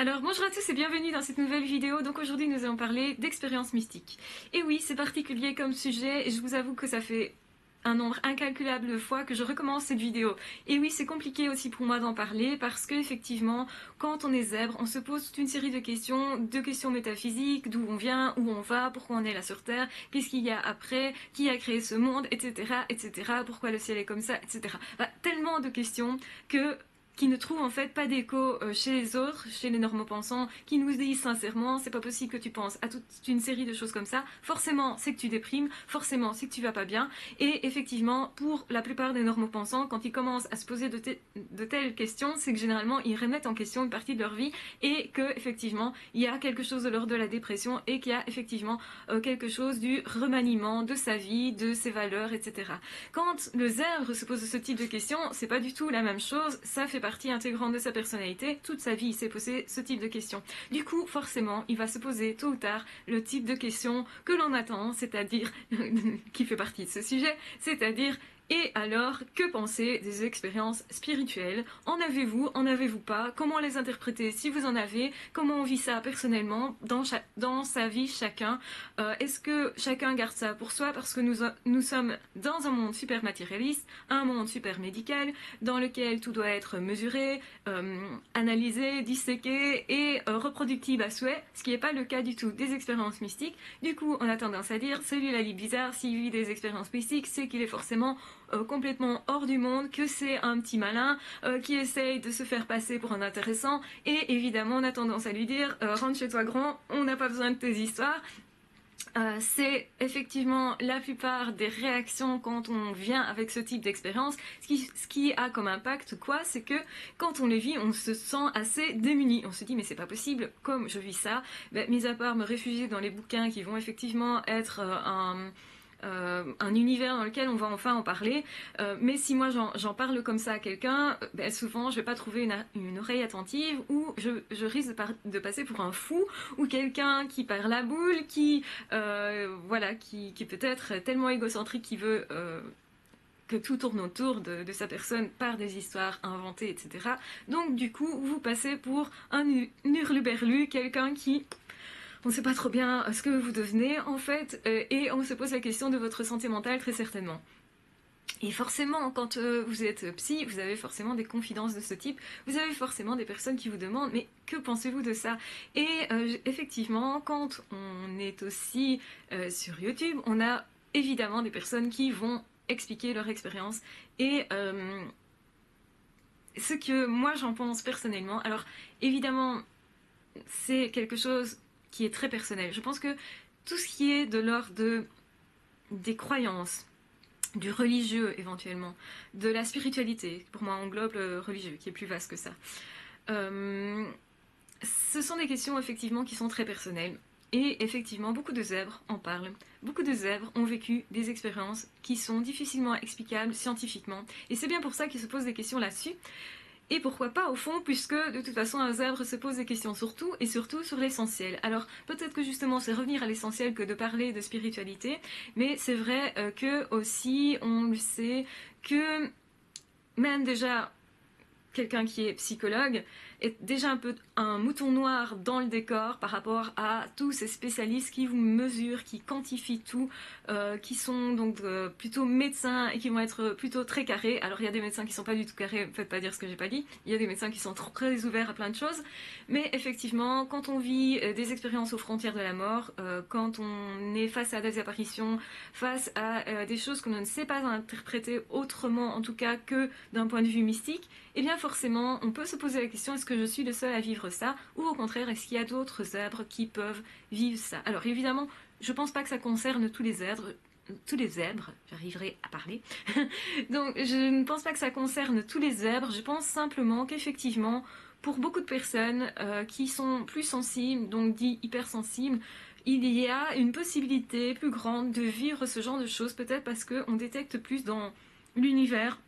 Alors bonjour à tous et bienvenue dans cette nouvelle vidéo. Donc aujourd'hui nous allons parler d'expériences mystiques. Et oui, c'est particulier comme sujet et je vous avoue que ça fait un nombre incalculable de fois que je recommence cette vidéo. Et oui, c'est compliqué aussi pour moi d'en parler parce que effectivement, quand on est zèbre, on se pose toute une série de questions métaphysiques, d'où on vient, où on va, pourquoi on est là sur Terre, qu'est-ce qu'il y a après, qui a créé ce monde, etc., etc., pourquoi le ciel est comme ça, etc. Enfin, tellement de questions que qui ne trouvent en fait pas d'écho chez les autres, chez les normaux-pensants, qui nous disent sincèrement, c'est pas possible que tu penses à toute une série de choses comme ça, forcément c'est que tu déprimes, forcément c'est que tu vas pas bien, et effectivement, pour la plupart des normaux-pensants, quand ils commencent à se poser de telles questions, c'est que généralement ils remettent en question une partie de leur vie, et que effectivement, il y a quelque chose de l'ordre de la dépression, et qu'il y a effectivement quelque chose du remaniement de sa vie, de ses valeurs, etc. Quand le zèbre se pose ce type de questions, c'est pas du tout la même chose, ça fait partie intégrante de sa personnalité, toute sa vie il s'est posé ce type de questions. Du coup, forcément, il va se poser tôt ou tard le type de questions que l'on attend, c'est-à-dire, qui fait partie de ce sujet, c'est-à-dire et alors, que penser des expériences spirituelles? En avez-vous? En avez-vous pas? Comment les interpréter si vous en avez? Comment on vit ça personnellement dans sa vie chacun? Est-ce que chacun garde ça pour soi parce que nous sommes dans un monde super matérialiste, un monde super médical, dans lequel tout doit être mesuré, analysé, disséqué et reproductible à souhait, ce qui n'est pas le cas du tout des expériences mystiques. Du coup, on a tendance à dire, celui-là il est bizarre, s'il vit des expériences mystiques, c'est qu'il est forcément complètement hors du monde, que c'est un petit malin qui essaye de se faire passer pour un intéressant, et évidemment on a tendance à lui dire rentre chez toi grand, on n'a pas besoin de tes histoires. C'est effectivement la plupart des réactions quand on vient avec ce type d'expérience. Ce qui a comme impact quoi, c'est que quand on les vit, on se sent assez démuni. On se dit mais c'est pas possible, comme je vis ça, mis à part me réfugier dans les bouquins qui vont effectivement être un univers dans lequel on va enfin en parler. Mais si moi j'en parle comme ça à quelqu'un, souvent je vais pas trouver une oreille attentive, ou je risque de passer pour un fou, ou quelqu'un qui perd la boule, voilà, qui peut être tellement égocentrique qu'il veut que tout tourne autour de sa personne par des histoires inventées, etc. Donc du coup, vous passez pour un hurluberlu, quelqu'un qui on ne sait pas trop bien ce que vous devenez en fait, et on se pose la question de votre santé mentale très certainement. Et forcément, quand vous êtes psy, vous avez forcément des confidences de ce type, vous avez forcément des personnes qui vous demandent mais que pensez-vous de ça? Et effectivement, quand on est aussi sur YouTube, on a évidemment des personnes qui vont expliquer leur expérience et ce que moi j'en pense personnellement. Alors évidemment, c'est quelque chose qui est très personnel. Je pense que tout ce qui est de l'ordre des croyances, du religieux éventuellement, de la spiritualité, pour moi englobe le religieux, qui est plus vaste que ça. Ce sont des questions effectivement qui sont très personnelles. Et effectivement, beaucoup de zèbres en parlent. Beaucoup de zèbres ont vécu des expériences qui sont difficilement explicables scientifiquement. Et c'est bien pour ça qu'ils se posent des questions là-dessus. Et pourquoi pas au fond, puisque de toute façon un zèbre se pose des questions sur tout et surtout sur l'essentiel. Alors peut-être que justement c'est revenir à l'essentiel que de parler de spiritualité, mais c'est vrai que aussi on le sait que même déjà quelqu'un qui est psychologue est déjà un peu un mouton noir dans le décor par rapport à tous ces spécialistes qui vous mesurent, qui quantifient tout, qui sont donc plutôt médecins et qui vont être plutôt très carrés. Alors il y a des médecins qui sont pas du tout carrés, faites pas dire ce que j'ai pas dit. Il y a des médecins qui sont très ouverts à plein de choses, mais effectivement quand on vit des expériences aux frontières de la mort, quand on est face à des apparitions, face à des choses qu'on ne sait pas interpréter autrement en tout cas que d'un point de vue mystique, eh bien forcément on peut se poser la question, est-ce que je suis le seul à vivre ça, ou au contraire est-ce qu'il y a d'autres zèbres qui peuvent vivre ça? Alors évidemment je pense pas que ça concerne tous les zèbres, j'arriverai à parler. Donc je ne pense pas que ça concerne tous les zèbres, je pense simplement qu'effectivement pour beaucoup de personnes qui sont plus sensibles, donc dit hypersensibles, il y a une possibilité plus grande de vivre ce genre de choses, peut-être parce qu'on détecte plus dans l'univers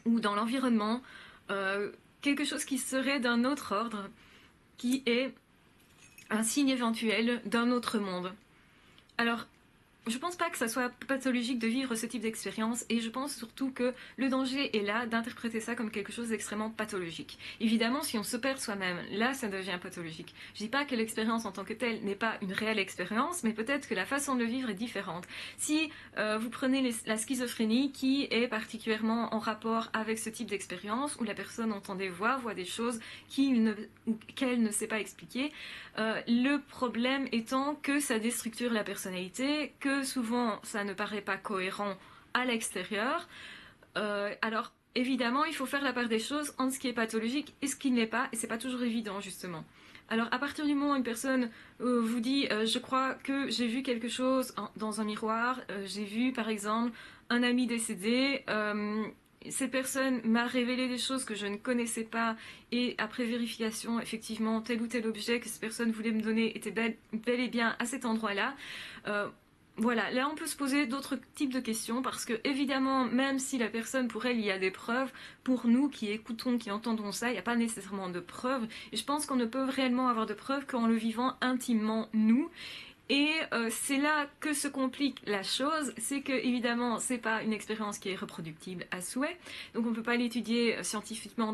ou dans l'environnement quelque chose qui serait d'un autre ordre, qui est un signe éventuel d'un autre monde. Alors je pense pas que ça soit pathologique de vivre ce type d'expérience et je pense surtout que le danger est là d'interpréter ça comme quelque chose d'extrêmement pathologique. Évidemment, si on se perd soi-même, là ça devient pathologique. Je dis pas que l'expérience en tant que telle n'est pas une réelle expérience, mais peut-être que la façon de le vivre est différente. Si vous prenez la schizophrénie qui est particulièrement en rapport avec ce type d'expérience où la personne entend des voix, voit des choses qu'elle ne sait pas expliquer, le problème étant que ça déstructure la personnalité, que souvent ça ne paraît pas cohérent à l'extérieur. Alors évidemment, il faut faire la part des choses entre ce qui est pathologique et ce qui ne l'est pas, et c'est pas toujours évident justement. Alors à partir du moment où une personne vous dit je crois que j'ai vu quelque chose dans un miroir, j'ai vu par exemple un ami décédé, cette personne m'a révélé des choses que je ne connaissais pas et après vérification, effectivement, tel ou tel objet que cette personne voulait me donner était bel et bien à cet endroit-là. Voilà, là on peut se poser d'autres types de questions parce que évidemment, même si la personne, pour elle, il y a des preuves, pour nous qui écoutons, qui entendons ça, il n'y a pas nécessairement de preuves. Et je pense qu'on ne peut réellement avoir de preuves qu'en le vivant intimement nous. Et c'est là que se complique la chose, c'est que évidemment c'est pas une expérience qui est reproductible à souhait, donc on ne peut pas l'étudier scientifiquement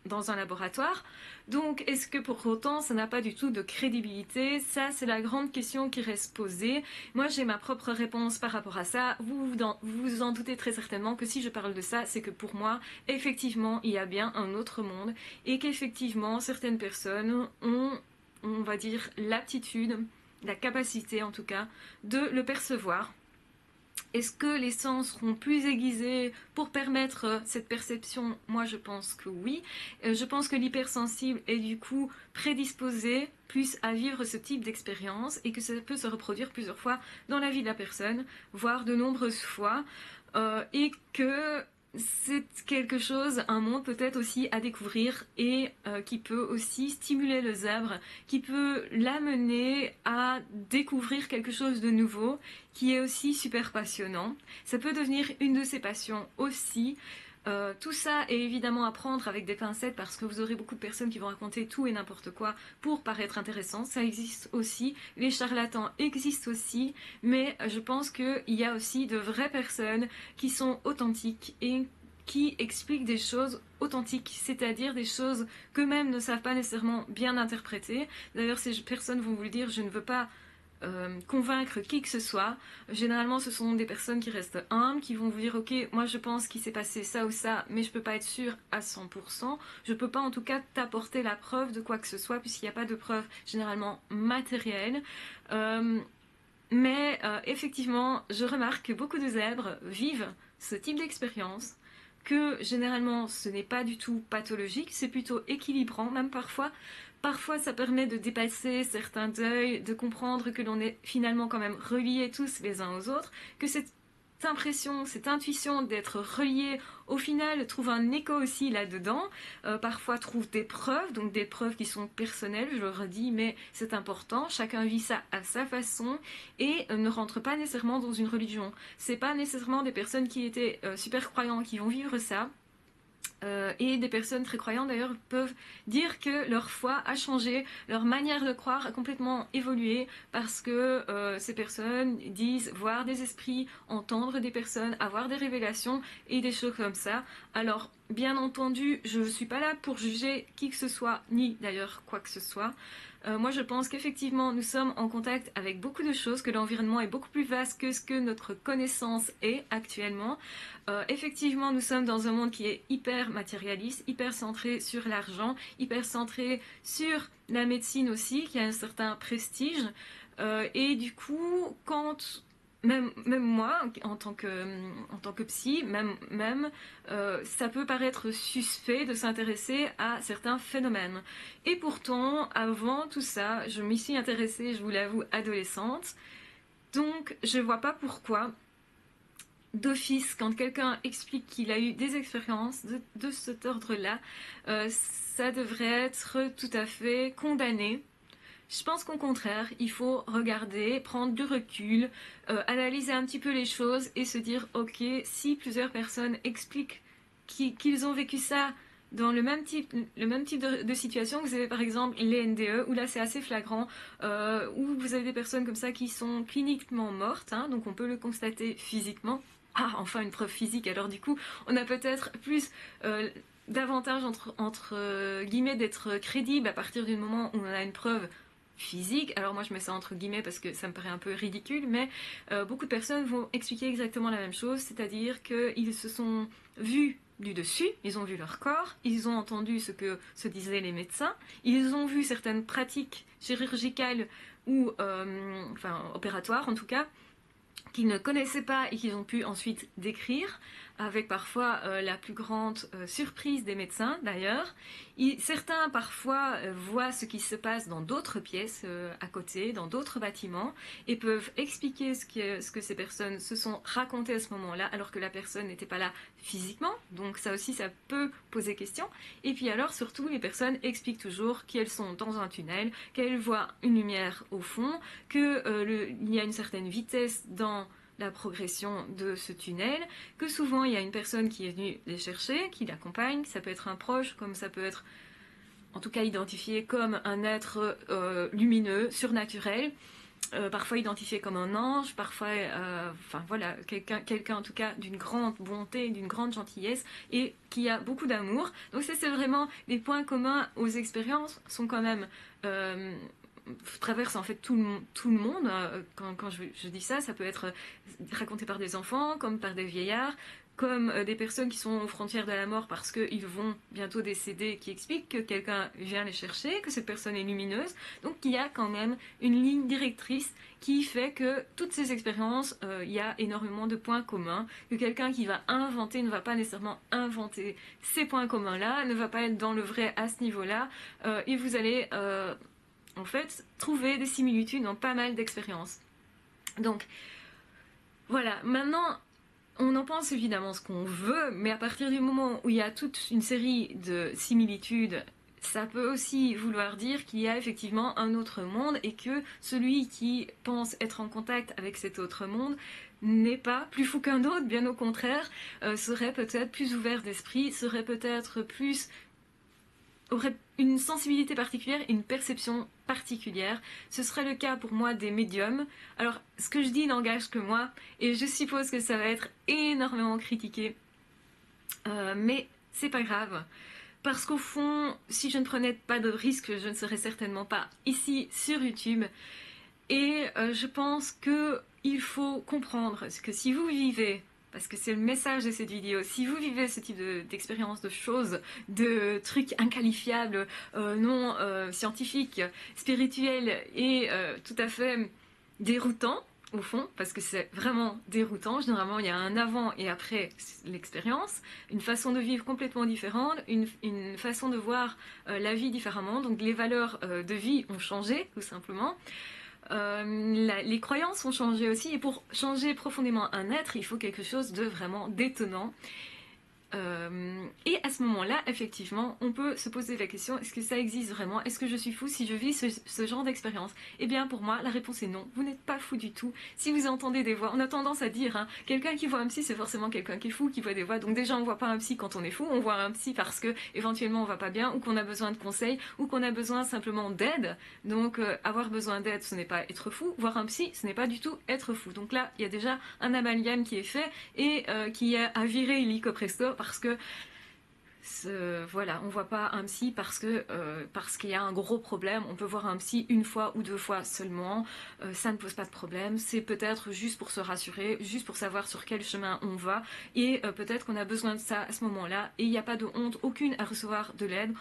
dans un laboratoire. Donc est-ce que pour autant ça n'a pas du tout de crédibilité? Ça c'est la grande question qui reste posée. Moi j'ai ma propre réponse par rapport à ça. Vous vous en doutez très certainement que si je parle de ça, c'est que pour moi effectivement il y a bien un autre monde et qu'effectivement certaines personnes ont, on va dire, l'aptitude, la capacité en tout cas, de le percevoir. Est-ce que les sens seront plus aiguisés pour permettre cette perception? Moi je pense que oui. Je pense que l'hypersensible est du coup prédisposé plus à vivre ce type d'expérience et que ça peut se reproduire plusieurs fois dans la vie de la personne, voire de nombreuses fois, et que c'est quelque chose, un monde peut-être aussi à découvrir et qui peut aussi stimuler le zèbre, qui peut l'amener à découvrir quelque chose de nouveau, qui est aussi super passionnant. Ça peut devenir une de ses passions aussi. Tout ça est évidemment à prendre avec des pincettes parce que vous aurez beaucoup de personnes qui vont raconter tout et n'importe quoi pour paraître intéressant. Ça existe aussi. Les charlatans existent aussi. Mais je pense qu'il y a aussi de vraies personnes qui sont authentiques et qui expliquent des choses authentiques, c'est-à-dire des choses qu'eux-mêmes ne savent pas nécessairement bien interpréter. D'ailleurs, ces personnes vont vous le dire, je ne veux pas convaincre qui que ce soit. Généralement ce sont des personnes qui restent humbles, qui vont vous dire ok, moi je pense qu'il s'est passé ça ou ça, mais je peux pas être sûre à 100%. Je peux pas en tout cas t'apporter la preuve de quoi que ce soit puisqu'il n'y a pas de preuve généralement matérielle. Mais effectivement je remarque que beaucoup de zèbres vivent ce type d'expérience, que généralement ce n'est pas du tout pathologique, c'est plutôt équilibrant même parfois. Parfois ça permet de dépasser certains deuils, de comprendre que l'on est finalement quand même reliés tous les uns aux autres, que cette impression, cette intuition d'être relié au final trouve un écho aussi là-dedans, parfois trouve des preuves, donc des preuves qui sont personnelles, je le redis, mais c'est important, chacun vit ça à sa façon et ne rentre pas nécessairement dans une religion. C'est pas nécessairement des personnes qui étaient super croyants qui vont vivre ça. Et des personnes très croyantes d'ailleurs peuvent dire que leur foi a changé, leur manière de croire a complètement évolué parce que ces personnes disent voir des esprits, entendre des personnes, avoir des révélations et des choses comme ça. Alors bien entendu, je ne suis pas là pour juger qui que ce soit, ni d'ailleurs quoi que ce soit. Moi je pense qu'effectivement nous sommes en contact avec beaucoup de choses, que l'environnement est beaucoup plus vaste que ce que notre connaissance est actuellement. Effectivement nous sommes dans un monde qui est hyper matérialiste, hyper centré sur l'argent, hyper centré sur la médecine aussi, qui a un certain prestige. Et du coup quand même moi, en tant que psy, ça peut paraître suspect de s'intéresser à certains phénomènes. Et pourtant, avant tout ça, je m'y suis intéressée, je vous l'avoue, adolescente. Donc, je vois pas pourquoi, d'office, quand quelqu'un explique qu'il a eu des expériences de cet ordre-là, ça devrait être tout à fait condamné. Je pense qu'au contraire, il faut regarder, prendre du recul, analyser un petit peu les choses et se dire ok, si plusieurs personnes expliquent qu'ils ont vécu ça dans le même type de situation, vous avez par exemple les NDE, où là c'est assez flagrant, où vous avez des personnes comme ça qui sont cliniquement mortes, hein, donc on peut le constater physiquement. Ah, enfin une preuve physique, alors du coup, on a peut-être plus davantage entre guillemets d'être crédible à partir du moment où on a une preuve physique. Alors moi je mets ça entre guillemets parce que ça me paraît un peu ridicule, mais beaucoup de personnes vont expliquer exactement la même chose, c'est-à-dire qu'ils se sont vus du dessus, ils ont vu leur corps, ils ont entendu ce que se disaient les médecins, ils ont vu certaines pratiques chirurgicales ou enfin opératoires en tout cas, qu'ils ne connaissaient pas et qu'ils ont pu ensuite décrire, avec parfois la plus grande surprise des médecins d'ailleurs. Certains parfois voient ce qui se passe dans d'autres pièces à côté, dans d'autres bâtiments, et peuvent expliquer ce que ces personnes se sont racontées à ce moment-là, alors que la personne n'était pas là physiquement, donc ça aussi ça peut poser question. Et puis alors surtout les personnes expliquent toujours qu'elles sont dans un tunnel, qu'elles voient une lumière au fond, qu'il y a une certaine vitesse dans la progression de ce tunnel, que souvent il y a une personne qui est venue les chercher, qui l'accompagne, ça peut être un proche, comme ça peut être en tout cas identifié comme un être lumineux, surnaturel, parfois identifié comme un ange, parfois, enfin voilà, quelqu'un en tout cas d'une grande bonté, d'une grande gentillesse et qui a beaucoup d'amour. Donc ça c'est vraiment les points communs aux expériences sont quand même traverse en fait tout le monde. Quand je dis ça, ça peut être raconté par des enfants, comme par des vieillards, comme des personnes qui sont aux frontières de la mort parce qu'ils vont bientôt décéder, qui expliquent que quelqu'un vient les chercher, que cette personne est lumineuse. Donc il y a quand même une ligne directrice qui fait que toutes ces expériences, il y a énormément de points communs, que quelqu'un qui va inventer ne va pas nécessairement inventer ces points communs-là, ne va pas être dans le vrai à ce niveau-là, et vous allez en fait trouver des similitudes dans pas mal d'expériences. Donc voilà, maintenant on en pense évidemment ce qu'on veut, mais à partir du moment où il y a toute une série de similitudes, ça peut aussi vouloir dire qu'il y a effectivement un autre monde et que celui qui pense être en contact avec cet autre monde n'est pas plus fou qu'un autre, bien au contraire, serait peut-être plus ouvert d'esprit, serait peut-être plus aurait une sensibilité particulière, une perception particulière. Ce serait le cas pour moi des médiums. Alors, ce que je dis n'engage que moi, et je suppose que ça va être énormément critiqué, mais c'est pas grave. Parce qu'au fond, si je ne prenais pas de risque, je ne serais certainement pas ici sur YouTube. Et je pense qu'il faut comprendre que si vous vivez, parce que c'est le message de cette vidéo, si vous vivez ce type d'expérience, de choses, de trucs inqualifiables, non scientifiques, spirituels et tout à fait déroutants, au fond, parce que c'est vraiment déroutant. Généralement, il y a un avant et après l'expérience, une façon de vivre complètement différente, une façon de voir la vie différemment. Donc les valeurs de vie ont changé, tout simplement. Les croyances ont changé aussi, et pour changer profondément un être, il faut quelque chose de vraiment détonnant. Et à ce moment-là, effectivement, on peut se poser la question, est-ce que ça existe vraiment? Est-ce que je suis fou si je vis ce genre d'expérience? Eh bien, pour moi, la réponse est non. Vous n'êtes pas fou du tout. Si vous entendez des voix, on a tendance à dire, hein, quelqu'un qui voit un psy, c'est forcément quelqu'un qui est fou, qui voit des voix. Donc déjà, on voit pas un psy quand on est fou, on voit un psy parce que éventuellement on va pas bien, ou qu'on a besoin de conseils, ou qu'on a besoin simplement d'aide. Donc avoir besoin d'aide, ce n'est pas être fou. Voir un psy, ce n'est pas du tout être fou. Donc là, il y a déjà un amalgame qui est fait et qui a à virer illico presto, parce que voilà, on voit pas un psy parce qu'il y a un gros problème. On peut voir un psy une fois ou deux fois seulement, ça ne pose pas de problème. C'est peut-être juste pour se rassurer, juste pour savoir sur quel chemin on va, et peut-être qu'on a besoin de ça à ce moment-là. Et il n'y a pas de honte aucune à recevoir de l'aide.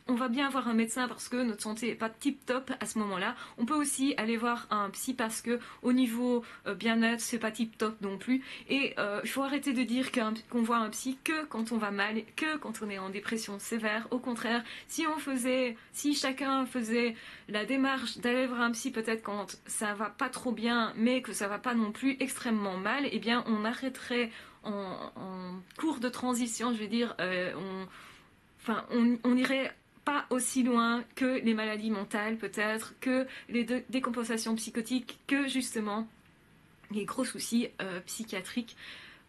On va bien voir un médecin parce que notre santé est pas tip top à ce moment-là. On peut aussi aller voir un psy parce que au niveau bien-être, c'est pas tip top non plus. Et il faut arrêter de dire qu'on voit un psy que quand on va mal, que quand on est en dépression sévère. Au contraire, si chacun faisait la démarche d'aller voir un psy peut-être quand ça va pas trop bien, mais que ça va pas non plus extrêmement mal, eh bien on arrêterait en cours de transition, je vais dire, on irait pas aussi loin que les maladies mentales peut-être, que les décompensations psychotiques, que justement les gros soucis psychiatriques.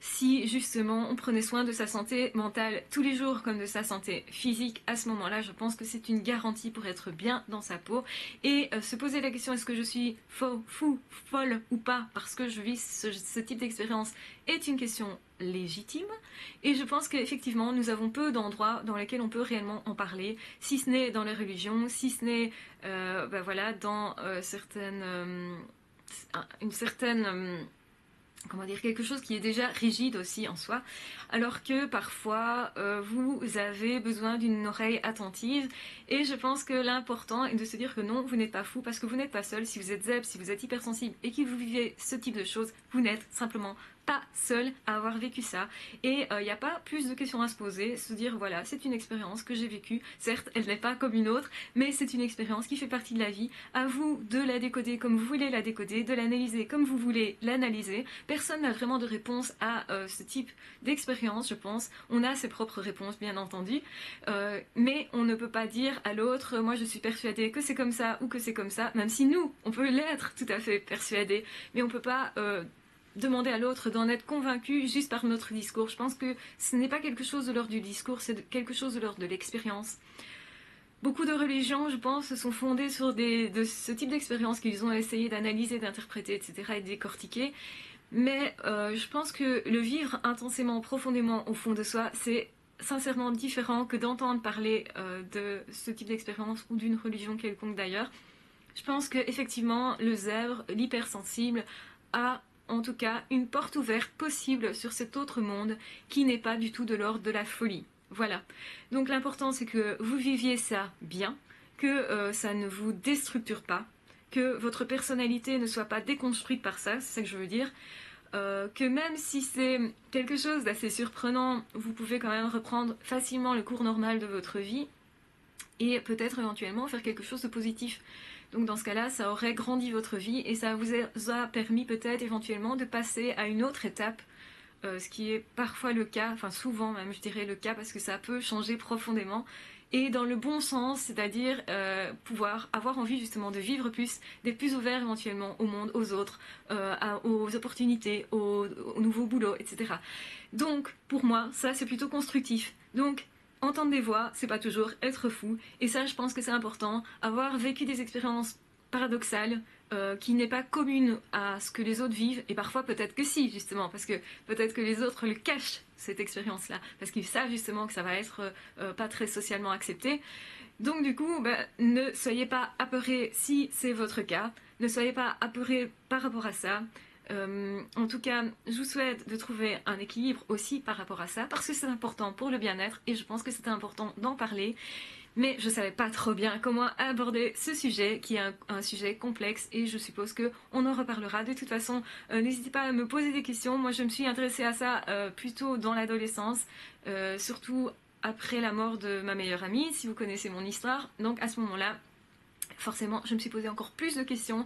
si justement on prenait soin de sa santé mentale tous les jours comme de sa santé physique. À ce moment-là, je pense que c'est une garantie pour être bien dans sa peau. Et se poser la question, est-ce que je suis folle ou pas parce que je vis ce type d'expérience, est une question légitime. Et je pense qu'effectivement, nous avons peu d'endroits dans lesquels on peut réellement en parler, si ce n'est dans les religions, si ce n'est voilà, dans une certaine comment dire, quelque chose qui est déjà rigide aussi en soi, alors que parfois vous avez besoin d'une oreille attentive. Et je pense que l'important est de se dire que non, vous n'êtes pas fou, parce que vous n'êtes pas seul. Si vous êtes zèbre, si vous êtes hypersensible et que vous vivez ce type de choses, vous n'êtes simplement pas seul à avoir vécu ça. Et il n'y a pas plus de questions à se poser, se dire voilà, c'est une expérience que j'ai vécue, certes elle n'est pas comme une autre, mais c'est une expérience qui fait partie de la vie. À vous de la décoder comme vous voulez la décoder, de l'analyser comme vous voulez l'analyser. Personne n'a vraiment de réponse à ce type d'expérience, je pense. On a ses propres réponses, bien entendu, mais on ne peut pas dire à l'autre moi je suis persuadée que c'est comme ça ou que c'est comme ça, même si nous on peut l'être tout à fait persuadé, mais on peut pas demander à l'autre d'en être convaincu juste par notre discours. Je pense que ce n'est pas quelque chose de l'ordre du discours, c'est quelque chose de l'ordre de l'expérience. Beaucoup de religions, je pense, se sont fondées sur de ce type d'expérience qu'ils ont essayé d'analyser, d'interpréter, etc. et de décortiquer. Mais je pense que le vivre intensément, profondément au fond de soi, c'est sincèrement différent que d'entendre parler de ce type d'expérience ou d'une religion quelconque d'ailleurs. Je pense qu'effectivement, le zèbre, l'hypersensible, a en tout cas une porte ouverte possible sur cet autre monde qui n'est pas du tout de l'ordre de la folie. Voilà. Donc l'important c'est que vous viviez ça bien, que ça ne vous déstructure pas, que votre personnalité ne soit pas déconstruite par ça, c'est ça que je veux dire. Que même si c'est quelque chose d'assez surprenant, vous pouvez quand même reprendre facilement le cours normal de votre vie et peut-être éventuellement faire quelque chose de positif. Donc dans ce cas-là, ça aurait grandi votre vie et ça vous a permis peut-être éventuellement de passer à une autre étape, ce qui est parfois le cas, enfin souvent même je dirais le cas, parce que ça peut changer profondément et dans le bon sens, c'est-à-dire pouvoir avoir envie justement de vivre plus, d'être plus ouvert éventuellement au monde, aux autres, aux opportunités, aux nouveaux boulots, etc. Donc pour moi, ça c'est plutôt constructif. Donc entendre des voix, c'est pas toujours être fou. Et ça, je pense que c'est important. Avoir vécu des expériences paradoxales, qui n'est pas commune à ce que les autres vivent. Et parfois, peut-être que si, justement. Parce que peut-être que les autres le cachent, cette expérience-là. Parce qu'ils savent justement que ça va être pas très socialement accepté. Donc du coup, ne soyez pas apeurés si c'est votre cas. Ne soyez pas apeurés par rapport à ça. En tout cas, je vous souhaite de trouver un équilibre aussi par rapport à ça, parce que c'est important pour le bien-être et je pense que c'était important d'en parler. Mais je savais pas trop bien comment aborder ce sujet, qui est un sujet complexe, et je suppose qu'on en reparlera. De toute façon, n'hésitez pas à me poser des questions. Moi, je me suis intéressée à ça plutôt dans l'adolescence, surtout après la mort de ma meilleure amie, si vous connaissez mon histoire. Donc à ce moment-là, forcément, je me suis posé encore plus de questions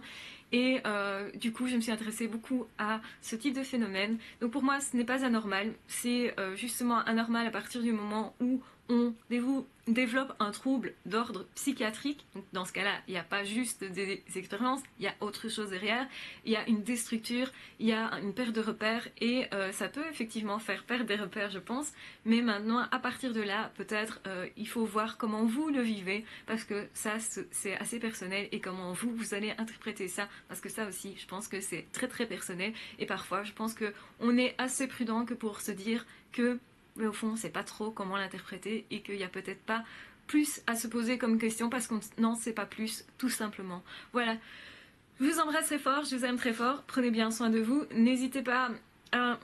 et du coup, je me suis intéressée beaucoup à ce type de phénomène. Donc pour moi, ce n'est pas anormal, c'est justement anormal à partir du moment où on développe un trouble d'ordre psychiatrique. Donc dans ce cas-là, il n'y a pas juste des expériences, il y a autre chose derrière, il y a une déstructure, il y a une perte de repères et ça peut effectivement faire perdre des repères, je pense. Mais maintenant, à partir de là, peut-être il faut voir comment vous le vivez, parce que ça, c'est assez personnel, et comment vous allez interpréter ça, parce que ça aussi, je pense que c'est très très personnel. Et parfois, je pense qu'on est assez prudent que pour se dire que mais au fond, on sait pas trop comment l'interpréter et qu'il y a peut-être pas plus à se poser comme question parce qu'on n'en sait pas plus, tout simplement. Voilà. Je vous embrasse très fort, je vous aime très fort. Prenez bien soin de vous. N'hésitez pas à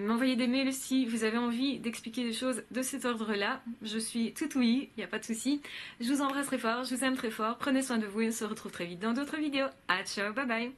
m'envoyer des mails si vous avez envie d'expliquer des choses de cet ordre-là. Je suis tout oui, il n'y a pas de souci. Je vous embrasse très fort, je vous aime très fort. Prenez soin de vous et on se retrouve très vite dans d'autres vidéos. À ciao, bye bye.